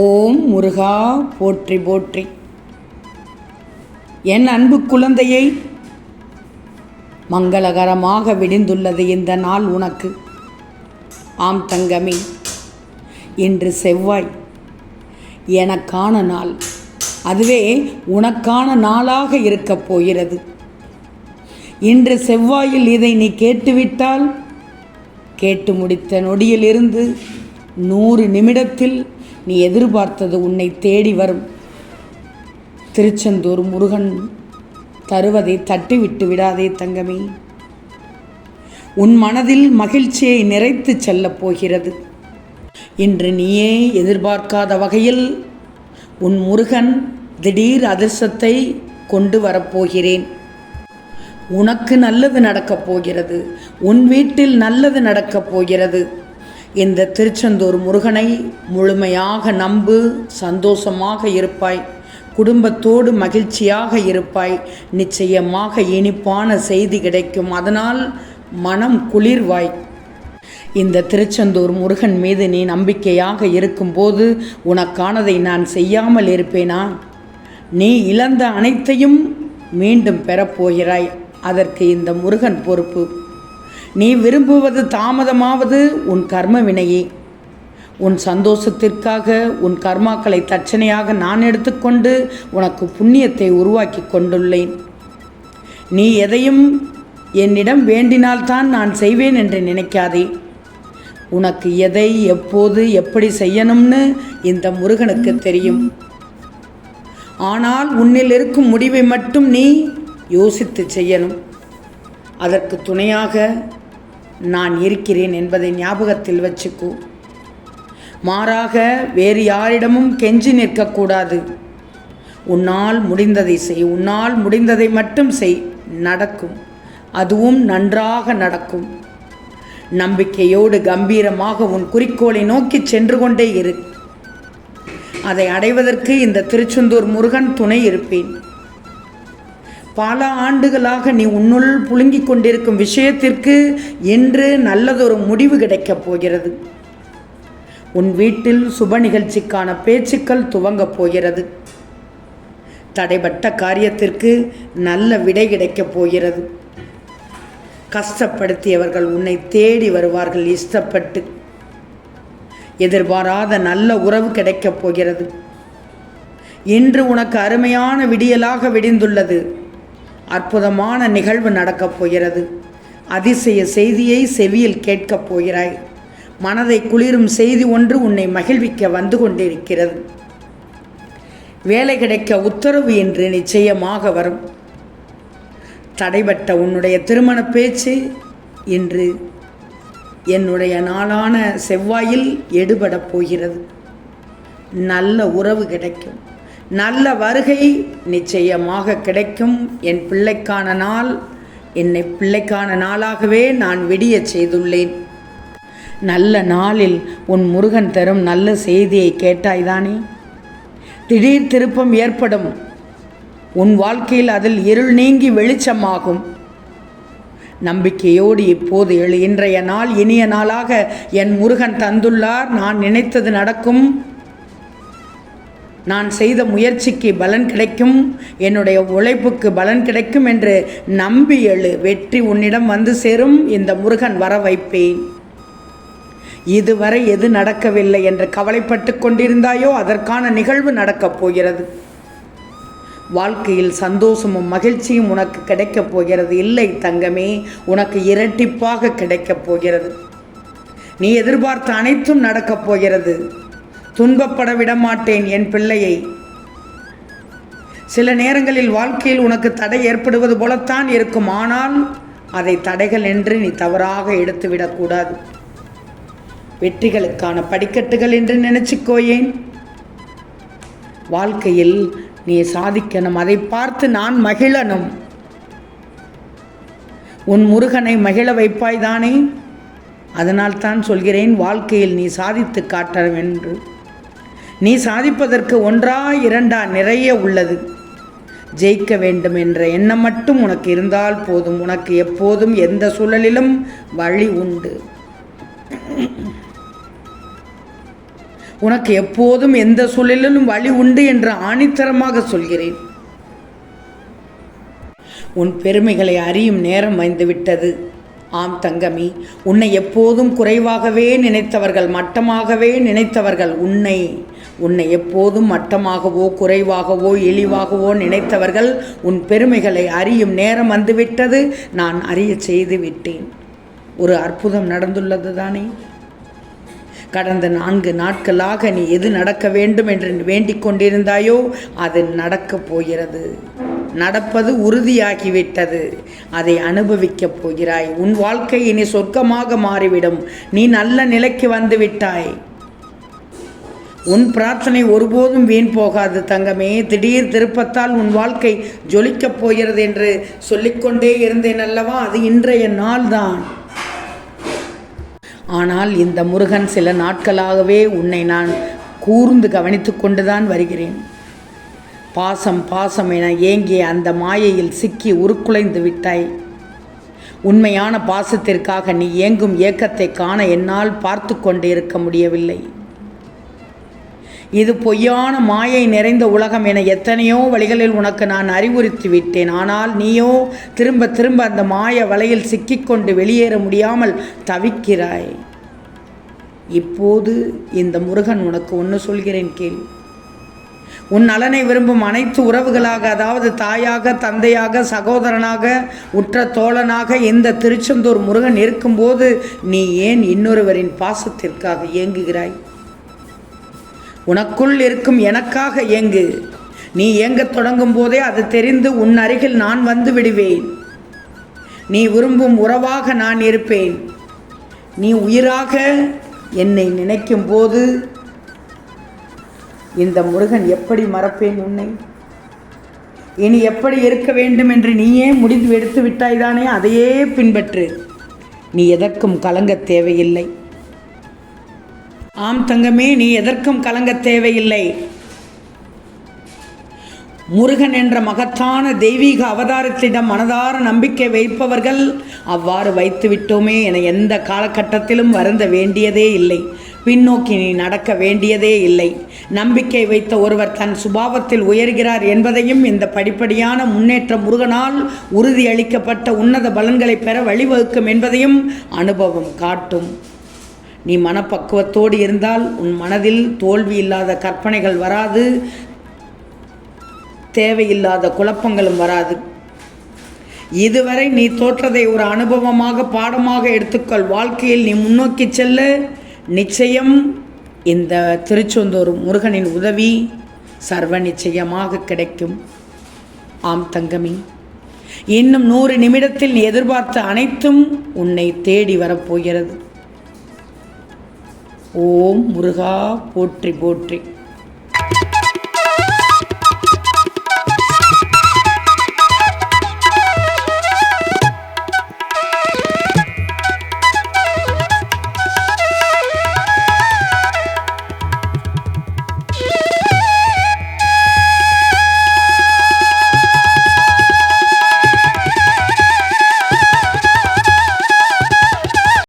ஓம் முருகா போற்றி போற்றி. என் அன்பு குழந்தையை, மங்களகரமாக விடிந்துள்ளது இந்த நாள் உனக்கு. ஆம் தங்கமே, இன்று செவ்வாய், எனக்கான நாள். அதுவே உனக்கான நாளாக இருக்கப் போகிறது. இன்று செவ்வாயில் இதை நீ கேட்டுவிட்டால், கேட்டு முடித்த நொடியிலிருந்து 100 நிமிடத்தில் நீ எதிர்பார்த்தது உன்னை தேடி வரும். திருச்செந்தூர் முருகன் தருவதை தட்டிவிட்டு விடாதே தங்கமே. உன் மனதில் மகிழ்ச்சியை நிறைத்து செல்லப் போகிறது. இன்று நீயே எதிர்பார்க்காத வகையில் உன் முருகன் திடீர் அதிர்ஷ்டத்தை கொண்டு வரப்போகிறேன். உனக்கு நல்லது நடக்கப் போகிறது. உன் வீட்டில் நல்லது நடக்கப் போகிறது. இந்த திருச்செந்தூர் முருகனை முழுமையாக நம்பு. சந்தோஷமாக இருப்பாய். குடும்பத்தோடு மகிழ்ச்சியாக இருப்பாய். நிச்சயமாக இனிப்பான செய்தி கிடைக்கும். அதனால் மனம் குளிர்வாய். இந்த திருச்செந்தூர் முருகன் மீது நீ நம்பிக்கையாக இருக்கும்போது உனக்கானதை நான் செய்யாமல் இருப்பேனா? நீ இழந்த அனைத்தையும் மீண்டும் பெறப்போகிறாய். அதற்கு இந்த முருகன் பொறுப்பு. நீ விரும்புவது தாமதமாவது உன் கர்ம வினையே. உன் சந்தோஷத்திற்காக உன் கர்மாக்களை தட்சணையாக நான் எடுத்துக்கொண்டு உனக்கு புண்ணியத்தை உருவாக்கி கொண்டுள்ளேன். நீ எதையும் என்னிடம் வேண்டினால்தான் நான் செய்வேன் என்று நினைக்காதே. உனக்கு எதை எப்போது எப்படி செய்யணும்னு இந்த முருகனுக்கு தெரியும். ஆனால் உன்னில் இருக்கும் முடிவை மட்டும் நீ யோசித்து செய்யணும். அதற்கு துணையாக நான் இருக்கிறேன் என்பதை ஞாபகத்தில் வச்சுக்கோ. மாறாக வேறு யாரிடமும் கெஞ்சி நிற்கக்கூடாது. உன்னால் முடிந்ததை செய். உன்னால் முடிந்ததை மட்டும் செய். நடக்கும். அதுவும் நன்றாக நடக்கும். நம்பிக்கையோடு கம்பீரமாக உன் குறிக்கோளை நோக்கி சென்று கொண்டே இரு. அதை அடைவதற்கு இந்த திருச்செந்தூர் முருகன் துணை இருப்பேன். பல ஆண்டுகளாக நீ உன்னுள் புழுங்கிக் கொண்டிருக்கும் விஷயத்திற்கு இன்று நல்லதொரு முடிவு கிடைக்கப் போகிறது. உன் வீட்டில் சுப நிகழ்ச்சிக்கான பேச்சுக்கள் துவங்கப் போகிறது. தடைபட்ட காரியத்திற்கு நல்ல விடை கிடைக்கப் போகிறது. கஷ்டப்படுத்தியவர்கள் உன்னை தேடி வருவார்கள். இஷ்டப்பட்டு எதிர்பாராத நல்ல உறவு கிடைக்கப் போகிறது. இன்று உனக்கு அருமையான விடியலாக விடிந்துள்ளது. அற்புதமான நிகழ்வு நடக்கப் போகிறது. அதிசய செய்தியை செவியில் கேட்கப் போகிறாய். மனதை குளிரும் செய்தி ஒன்று உன்னை மகிழ்விக்க வந்து கொண்டிருக்கிறது. வேலை கிடைக்க உத்தரவு என்று நிச்சயமாக வரும். தடைபட்ட உன்னுடைய திருமண பேச்சு இன்று என்னுடைய நாளான செவ்வாயில் எடுபடப் போகிறது. நல்ல உறவு கிடைக்கும். நல்ல வருகை நிச்சயமாக கிடைக்கும். என் பிள்ளைக்கான நாள் என்னை பிள்ளைக்கான நாளாகவே நான் விடிய செய்துள்ளேன். நல்ல நாளில் உன் முருகன் தரும் நல்ல செய்தியை கேட்டாய்தானே. திடீர் திருப்பம் ஏற்படும். உன் வாழ்க்கையில் அதில் இருள் நீங்கி வெளிச்சமாகும். நம்பிக்கையோடு இப்போது எழு. இன்றைய நாள் இனிய நாளாக என் முருகன் தந்துள்ளார். நான் நினைத்தது நடக்கும். நான் செய்த முயற்சிக்கு பலன் கிடைக்கும். என்னுடைய உழைப்புக்கு பலன் கிடைக்கும் என்று நம்பி எழு. வெற்றி உன்னிடம் வந்து சேரும். இந்த முருகன் வர வைப்பேன். இதுவரை எது நடக்கவில்லை என்று கவலைப்பட்டு கொண்டிருந்தாயோ அதற்கான நிகழ்வு நடக்கப் போகிறது. வாழ்க்கையில் சந்தோஷமும் மகிழ்ச்சியும் உனக்கு கிடைக்கப் போகிறது. இல்லை தங்கமே, உனக்கு இரட்டிப்பாக கிடைக்கப் போகிறது. நீ எதிர்பார்த்த அனைத்தும் நடக்கப் போகிறது. துன்பப்பட விடமாட்டேன் என் பிள்ளையை. சில நேரங்களில் வாழ்க்கையில் உனக்கு தடை ஏற்படுவது போலத்தான் இருக்கும். ஆனால் அதை தடைகள் என்று நீ தவறாக எடுத்துவிடக்கூடாது. வெற்றிகளுக்கான படிக்கட்டுகள் என்று நினைச்சுக்கோயேன். வாழ்க்கையில் நீ சாதிக்கணும். அதை பார்த்து நான் மகிழணும். உன் முருகனை மகிழ வைப்பாய்தானே. அதனால் தான் சொல்கிறேன், வாழ்க்கையில் நீ சாதித்து காட்டணும் என்று. நீ சாதிப்பதற்கு 1 2 நிறைய உள்ளது. ஜெயிக்க வேண்டும் என்ற எண்ணம் மட்டும் உனக்கு இருந்தால் போதும். உனக்கு எப்போதும் எந்த சூழலிலும் வழி உண்டு. உனக்கு எப்போதும் எந்த சூழலிலும் வழி உண்டு என்று ஆணித்தரமாக சொல்கிறேன். உன் பெருமைகளை அறியும் நேரம் வந்துவிட்டது. ஆம் தங்கமி, உன்னை எப்போதும் குறைவாகவே நினைத்தவர்கள், மட்டமாகவே நினைத்தவர்கள், உன்னை எப்போதும் மட்டமாகவோ குறைவாகவோ இழிவாகவோ நினைத்தவர்கள் உன் பெருமைகளை அறியும் நேரம் வந்துவிட்டது. நான் அறிய செய்து விட்டேன். ஒரு அற்புதம் நடந்துள்ளது தானே. கடந்த 4 நாட்களாக நீ எது நடக்க வேண்டும் என்று வேண்டிக் கொண்டிருந்தாயோ அது நடக்கப் போகிறது. நடப்பது உறுதியாகிவிட்டது. அதை அனுபவிக்கப் போகிறாய். உன் வாழ்க்கை இனி சொர்க்கமாக மாறிவிடும். நீ நல்ல நிலைக்கு வந்து விட்டாய். உன் பிரார்த்தனை ஒருபோதும் வீண் போகாது தங்கமே. திடீர் திருப்பத்தால் உன் வாழ்க்கை ஜொலிக்கப் போகிறது என்று சொல்லிக்கொண்டே இருந்தேன் அல்லவா? அது இன்றைய நாள்தான். ஆனால் இந்த முருகன் சில நாட்களாகவே உன்னை நான் கூர்ந்து கவனித்து கொண்டுதான் வருகிறேன். பாசம் பாசம் என ஏங்கிய அந்த மாயையில் சிக்கி உருக்குலைந்து விட்டாய். உண்மையான பாசத்திற்காக நீ ஏங்கும் ஏக்கத்தை காண என்னால் பார்த்து கொண்டு இருக்க முடியவில்லை. இது பொய்யான மாயை நிறைந்த உலகம் என எத்தனையோ வழிகளில் உனக்கு நான் அறிவுறுத்தி விட்டேன். ஆனால் நீயோ திரும்ப திரும்ப அந்த மாய வலையில் சிக்கிக்கொண்டு வெளியேற முடியாமல் தவிக்கிறாய். இப்போது இந்த முருகன் உனக்கு ஒன்று சொல்கிறேன் கேள். உன் நலனை விரும்பும் அனைத்து உறவுகளாக, அதாவது தாயாக, தந்தையாக, சகோதரனாக, உற்ற தோழனாக இந்த திருச்செந்தூர் முருகன் இருக்கும்போது நீ ஏன் இன்னொருவரின் பாசத்திற்காக ஏங்குகிறாய்? உனக்குள் இருக்கும் எனக்காக ஏங்கு. நீ ஏங்கத் தொடங்கும் போதே அது தெரிந்து உன் அருகில் நான் வந்து விடுவேன். நீ விரும்பும் உறவாக நான் இருப்பேன். நீ உயிராக என்னை நினைக்கும் போது இந்த முருகன் எப்படி மறப்பேன் உன்னை? இனி எப்படி இருக்க வேண்டும் என்று நீயே முடிவு எடுத்து விட்டாய்தானே, அதையே பின்பற்று. நீ எதற்கும் கலங்க தேவையில்லை. ஆம் தங்கமே, நீ எதற்கும் கலங்க தேவையில்லை. முருகன் என்ற மகத்தான தெய்வீக அவதாரத்திடம் மனதார நம்பிக்கை வைப்பவர்கள் அவ்வாறு வைத்து விட்டோமே என எந்த காலகட்டத்திலும் வருந்த வேண்டியதே இல்லை. பின்னோக்கி நீ நடக்க வேண்டியதே இல்லை. நம்பிக்கை வைத்த ஒருவர் தன் சுபாவத்தில் உயர்கிறார் என்பதையும் இந்த படிப்படியான முன்னேற்றம் முருகனால் உறுதியளிக்கப்பட்ட உன்னத பலன்களை பெற வழிவகுக்கும் என்பதையும் அனுபவம் காட்டும். நீ மனப்பக்குவத்தோடு இருந்தால் உன் மனதில் தோல்வி இல்லாத கற்பனைகள் வராது, தேவையில்லாத குழப்பங்களும் வராது. இதுவரை நீ தோற்றதை ஒரு அனுபவமாக, பாடமாக எடுத்துக்கொள். வாழ்க்கையில் நீ முன்னோக்கி செல்ல நிச்சயம் இந்த திருச்செந்தூர் முருகனின் உதவி சர்வ நிச்சயமாக கிடைக்கும். ஆம் தங்கமி, இன்னும் 100 நிமிடத்தில் நீ எதிர்பார்த்த அனைத்தும் உன்னை தேடி வரப்போகிறது. ஓம் முருகா போற்றி போற்றி.